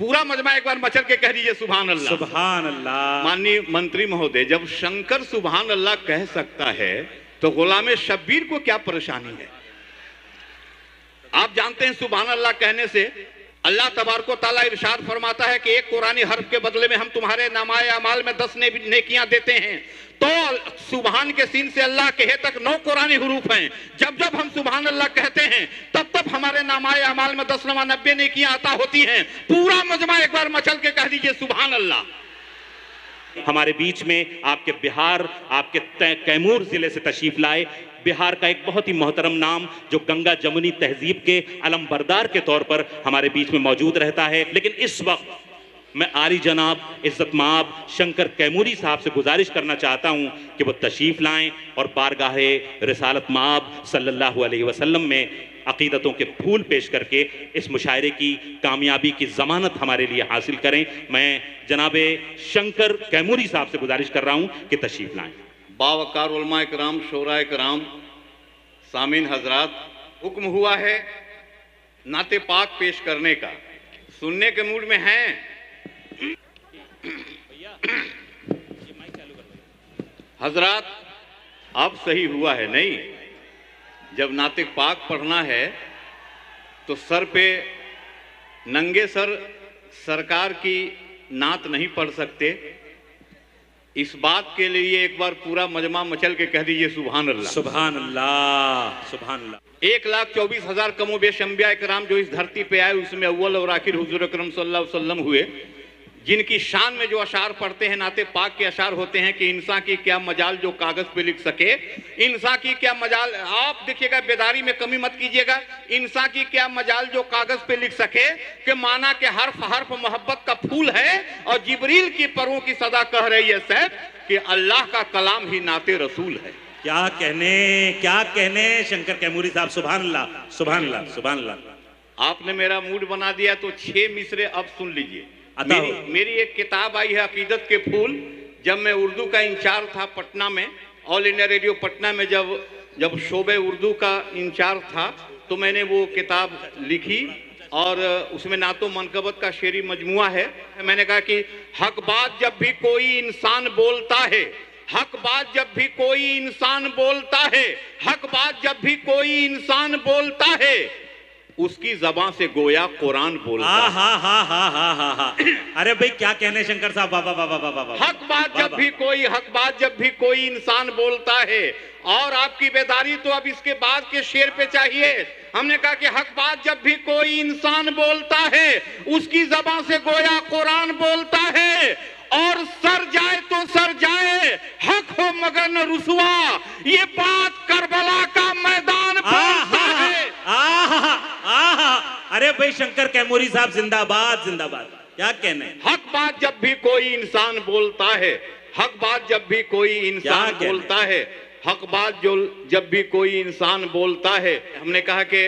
पूरा मजमा एक बार मचल के कह दीजिए सुभान अल्लाह। सुभान अल्लाह। माननीय मंत्री महोदय, जब शंकर सुभान अल्लाह कह सकता है तो गुलाम शब्बीर को क्या परेशानी है? आप जानते हैं सुभान अल्लाह कहने से अल्लाह तबारक व तआला इरशाद फरमाता है कि एक कुरानी हर्फ के बदले में हम तुम्हारे नामाए अमाल में 10 नेकियां देते हैं। तो सुभान के सीन से अल्लाह के हे तक 9 कुरानी हुरूफ हैं। जब जब हम सुभान अल्लाह कहते हैं तब तब हमारे नामाए अमाल में 10 नमा 90 नेकियां अता होती हैं। पूरा मजमा एक बार मचल के कह दीजिए सुभान अल्लाह। हमारे बीच में आपके बिहार, आपके कैमूर जिले से तशरीफ लाए बिहार का एक बहुत ही मोहतरम नाम जो गंगा जमुनी तहजीब के अलमबरदार के तौर पर हमारे बीच में मौजूद रहता है। लेकिन इस वक्त मैं आली जनाब इज्जत माब शंकर कैमूरी साहब से गुजारिश करना चाहता हूं कि वो तशरीफ लाएं और बारगाहे रिसालत माब सल्लल्लाहु अलैहि वसल्लम में अकीदतों के फूल पेश करके इस मुशायरे की कामयाबी की ज़मानत हमारे लिए हासिल करें। मैं जनाबे शंकर कैमूरी साहब से गुजारिश कर रहा हूं कि तशरीफ लाएं। बावकार उलमा कराम, शोरा कराम, सामीन हजरात, हुक्म हुआ है नाते पाक पेश करने का। सुनने के मूड में हैं? हजरात, अब सही हुआ है नहीं? जब नाते पाक पढ़ना है तो सर पे नंगे सर सरकार की नात नहीं पढ़ सकते। इस बात के लिए एक बार पूरा मजमा मचल के कह दीजिए सुभान अल्लाह। सुभान अल्लाह। सुभान अल्लाह। 1,24,000 कमोबेश अंबिया कराम जो इस धरती पे आए उसमें अव्वल और आखिर हुजूर अकरम सल्लल्लाहु अलैहि वसल्लम हुए, जिनकी शान में जो अशार पढ़ते हैं नाते पाक के अशार होते हैं कि इंसान की क्या मजाल जो कागज पे लिख सके, इंसान की क्या मजाल। आप देखिएगा, बेदारी में कमी मत कीजिएगा। इंसान की क्या मजाल जो कागज पे लिख सके कि माना के हर्फ हर्फ मोहब्बत का फूल है और जिब्रील की परों की सदा कह रही है सैफ कि अल्लाह का कलाम ही नाते रसूल है। क्या कहने शंकर कैमूरी साहब। सुभान अल्लाह। सुभान अल्लाह। सुभान अल्लाह। आपने मेरा मूड बना दिया तो 6 मिसरे अब सुन लीजिए। मेरी एक किताब आई है अकीदत के फूल। जब मैं उर्दू का इंचार्ज था पटना में, ऑल इंडिया रेडियो पटना में जब शोबे उर्दू का इंचार्ज था तो मैंने वो किताब लिखी और उसमें नातो मनकबत का शेरी मजमुआ है। मैंने कहा कि हक बात जब भी कोई इंसान बोलता है, हक बात जब भी कोई इंसान बोलता है, हक बात जब भी कोई इंसान बोलता है, उसकी जबान से गोया कुरान बोलता है। हा। अरे भाई क्या कहने शंकर साहब। बाबा। हक बात जब भी कोई इंसान बोलता है। और आपकी बेदारी तो अब इसके बाद के शेर पे चाहिए। हमने कहा कि हक बात जब भी कोई इंसान बोलता है उसकी जबान से गोया कुरान बोलता है। और सर जाए तो सर जाए, हक हो मगर न रुसवा, ये बात करबला का मैदान बोलता है। अरे भाई शंकर कैमूरी साहब जिंदाबाद जिंदाबाद। क्या कहने। हक बात जब भी कोई इंसान बोलता है, हक बात जब भी कोई इंसान बोलता है, हक बात जो जब भी कोई इंसान बोलता है। हमने कहा कि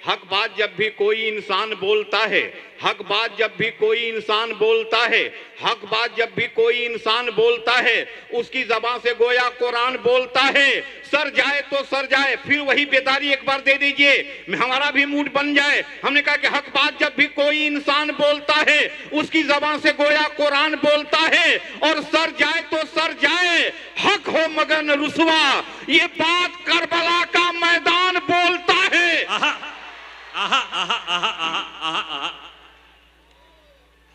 हक बात जब भी कोई इंसान बोलता है, हक बात जब भी कोई इंसान बोलता है, हक बात जब भी कोई इंसान बोलता है, उसकी जबान से गोया कुरान बोलता है। सर जाए तो सर जाए। फिर वही बेदारी एक बार दे दीजिए, हमारा भी मूड बन जाए। हमने कहा कि हक बात जब भी कोई इंसान बोलता है उसकी जबान से गोया कुरान बोलता है। और सर जाए तो सर जाए, हक हो मगर न रुसवा, ये बात करबला का मैदान बोलता है।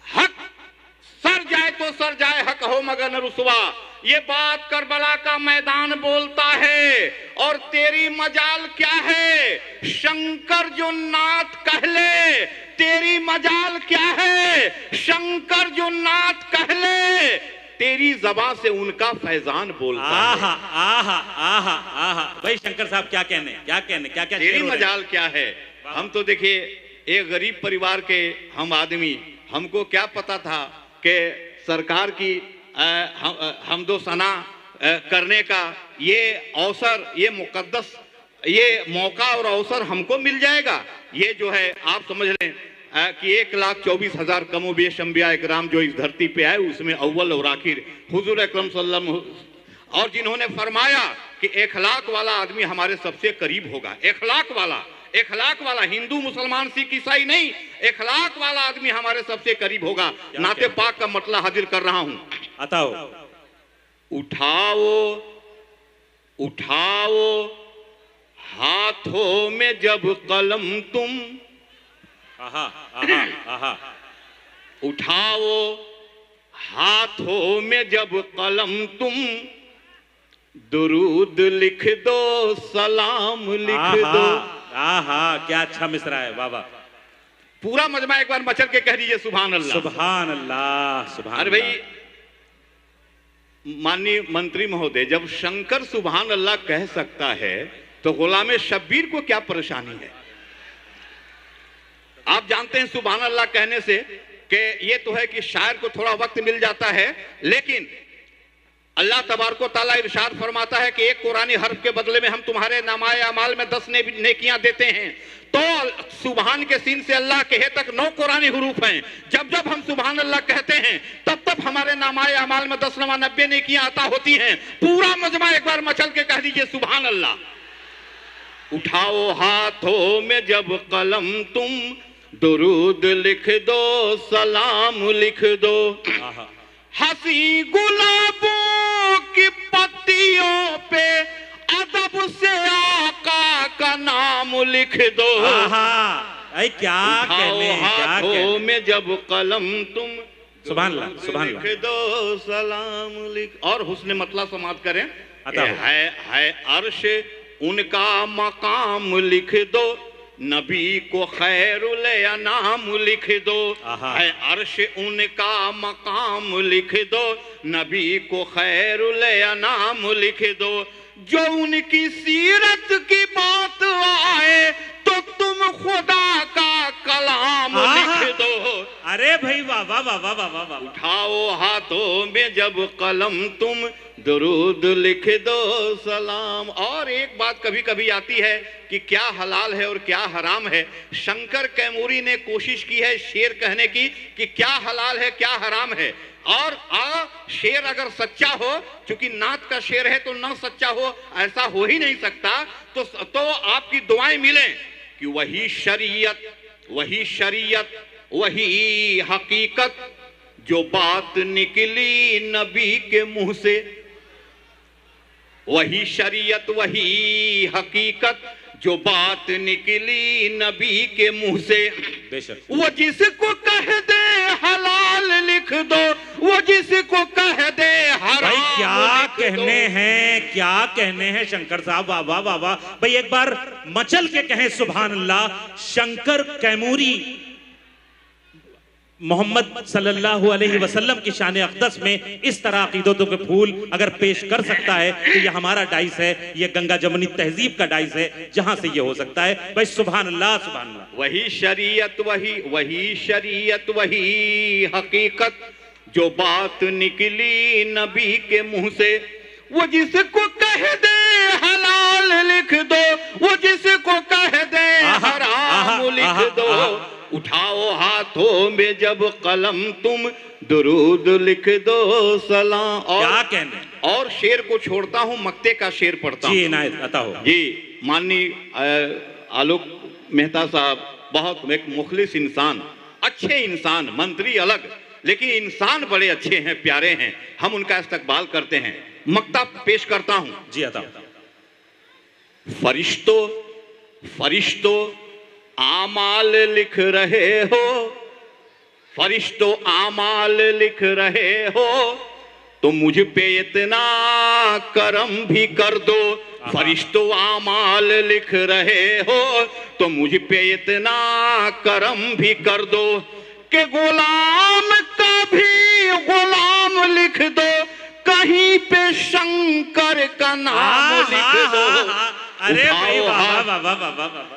हक सर जाए तो सर जाए, हक हो मगर न रुसवा, ये बात करबला का मैदान बोलता है। और तेरी मजाल क्या है शंकर जो नात कहले, तेरी मजाल क्या है शंकर जो नात कहले, तेरी जबान से उनका फैजान बोलता है। भाई शंकर साहब क्या कहने क्या तेरी मजाल क्या है। हम तो देखिए एक गरीब परिवार के हम आदमी, हमको क्या पता था कि सरकार की हमदो सना करने का ये अवसर, ये मुकद्दस, ये मौका और अवसर हमको मिल जाएगा। ये जो है आप समझ लें कि 1,24,000 कमोबेश अंबिया इकराम जो इस धरती पे आए उसमें अव्वल और आखिर हुजूर अकरम सल्लल्लाहु, और जिन्होंने फरमाया कि इखलाक वाला आदमी हमारे सबसे करीब होगा। इखलाक वाला, इखलाक वाला, हिंदू मुसलमान सिख ईसाई नहीं, इखलाक वाला आदमी हमारे सबसे करीब होगा। नाते पाक का मतलब हाजिर कर रहा हूं। अताओ। उठाओ उठाओ हाथों में जब कलम तुम, आहा आहा आहा, उठाओ हाथों में जब कलम तुम, दुरूद लिख दो, सलाम लिख दो। आहा, क्या अच्छा मिसरा है बाबा। पूरा मजमा एक बार मचल के कह दीजिए सुभान अल्लाह। सुभान अल्लाह, सुभान। अरे भाई माननीय मंत्री महोदय, जब शंकर सुभान अल्लाह कह सकता है तो गुलाम शब्बीर को क्या परेशानी है? आप जानते हैं सुभान अल्लाह कहने से कि ये तो है कि शायर को थोड़ा वक्त मिल जाता है, लेकिन अल्लाह तबारक व तआला इरशाद फरमाता है कि एक कुरानी हर्फ के बदले में हम तुम्हारे नामाए अमाल में 10 नेकियां देते हैं। तो सुभान के सीन से अल्लाह के हे तक 9 कुरानी हुरूफ हैं। जब जब हम सुभान अल्लाह कहते हैं तब तब हमारे नामाए अमाल में 10 नमा 90 नेकियां अता होती हैं। पूरा मजमा एक बार मचल के कह दीजिए सुभान अल्लाह। उठाओ हाथों में जब कलम तुम, दुरूद लिख दो, सलाम लिख दो। हंसी गुलाबों की पत्तियों पे अदब से आका का नाम लिख दो। अरे क्या कहने, हाथों में जब कलम तुम, सुभान अल्लाह, सुभान अल्लाह, लिख दो, सलाम लिख। और हुस्न मतला समाप्त करें। है अर्श उनका मकाम लिख दो, नबी को खैरुल अनाम लिख दो। है अर्श उनका मकाम लिख दो, नबी को खैरुल अनाम लिख दो। जो उनकी सीरत की बात आए तो तुम खुदा का कलाम लिख दो। अरे भाई वाह वाह वाह वाह वाह वाह। उठाओ हाथों में जब कलम तुम, दुरूद लिख दो, सलाम। और एक बात कभी कभी आती है कि क्या हलाल है और क्या हराम है। शंकर कैमूरी ने कोशिश की है शेर कहने की कि क्या हलाल है क्या हराम है। और शेर अगर सच्चा हो, क्योंकि नात का शेर है तो ना सच्चा हो ऐसा हो ही नहीं सकता। तो आपकी दुआएं मिलें कि वही शरीयत वही हकीकत जो बात निकली नबी के मुंह से। वही शरीयत वही हकीकत जो बात निकली नबी के मुंह से। वो जिसको कह दे हलाल लिख दो, वो जिसको कह दे हराम। भाई क्या कहने हैं, क्या कहने हैं शंकर साहब, वाह वाह वाह वाह। भाई एक बार मचल के कहें सुभान अल्लाह। शंकर कैमूरी मोहम्मद सल्लल्लाहु अलैहि वसल्लम की शान अक़दस में इस तरह अक़ीदतों के फूल अगर पेश कर सकता है तो ये हमारा डाइस है, ये गंगा जमुनी तहजीब का डाइस है जहां से ये हो सकता है। भाई सुभान अल्लाह, सुभान अल्लाह। वही शरीयत वही हकीकत जो बात निकली नबी के मुंह से। वो जिसको कह दे हलाल लिख दो, वो जिसको कह दे हराम लिख दो। उठाओ हाथों में जब कलम तुम, दुरूद लिख दो, सलाम। और क्या कहने। और शेर को छोड़ता हूं, मक्ते का शेर पढ़ता हूं। जी इनायत अता हो। जी माननीय आलोक मेहता साहब बहुत एक मुखलिस इंसान, अच्छे इंसान, मंत्री अलग लेकिन इंसान बड़े अच्छे हैं, प्यारे हैं, हम उनका इस्तकबाल करते हैं। मक्ता पेश करता हूं। जी अता। फरिश्तों आमाल लिख रहे हो, फरिश्तों आमाल लिख रहे हो, तो मुझ पे इतना करम भी कर दो। फरिश्तों आमाल लिख रहे हो तो मुझ पे इतना करम भी कर दो कि गुलाम का भी गुलाम लिख दो, कहीं पे शंकर का नाम लिख दो। अरे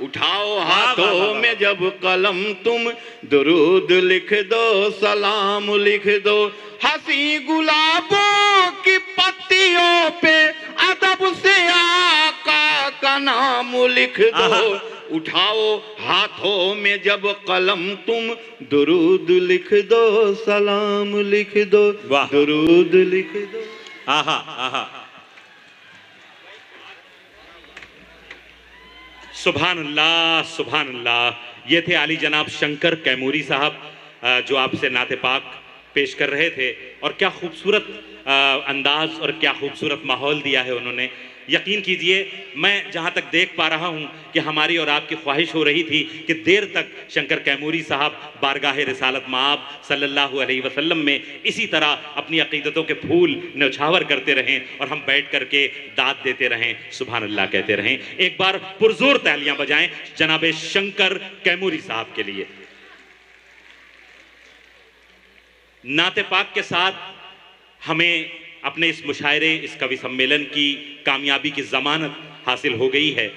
उठाओ हाथों में जब कलम तुम, दुरूद लिख दो, सलाम लिख दो। हंसी गुलाबों की पत्तियों पे अदब से आका का नाम लिख दो। उठाओ हाथों में जब कलम तुम, दुरूद लिख दो, सलाम लिख दो, दुरूद लिख दो। सुभान अल्लाह, सुभान अल्लाह। ये थे आली जनाब शंकर कैमूरी साहब जो आपसे नाते पाक पेश कर रहे थे, और क्या खूबसूरत अंदाज और क्या खूबसूरत माहौल दिया है उन्होंने। यकीन कीजिए, मैं जहाँ तक देख पा रहा हूँ कि हमारी और आपकी ख्वाहिश हो रही थी कि देर तक शंकर कैमूरी साहब बारगाह रिसालत माब सल्लल्लाहु अलैहि वसल्लम में इसी तरह अपनी अकीदतों के फूल न्यौछावर करते रहें और हम बैठ करके दाद देते रहें, सुभान अल्लाह कहते रहें। एक बार पुरजोर तालियां बजाएं जनाब शंकर कैमूरी साहब के लिए। नाते पाक के साथ हमें अपने इस मुशायरे, इस कवि सम्मेलन की कामयाबी की जमानत हासिल हो गई है।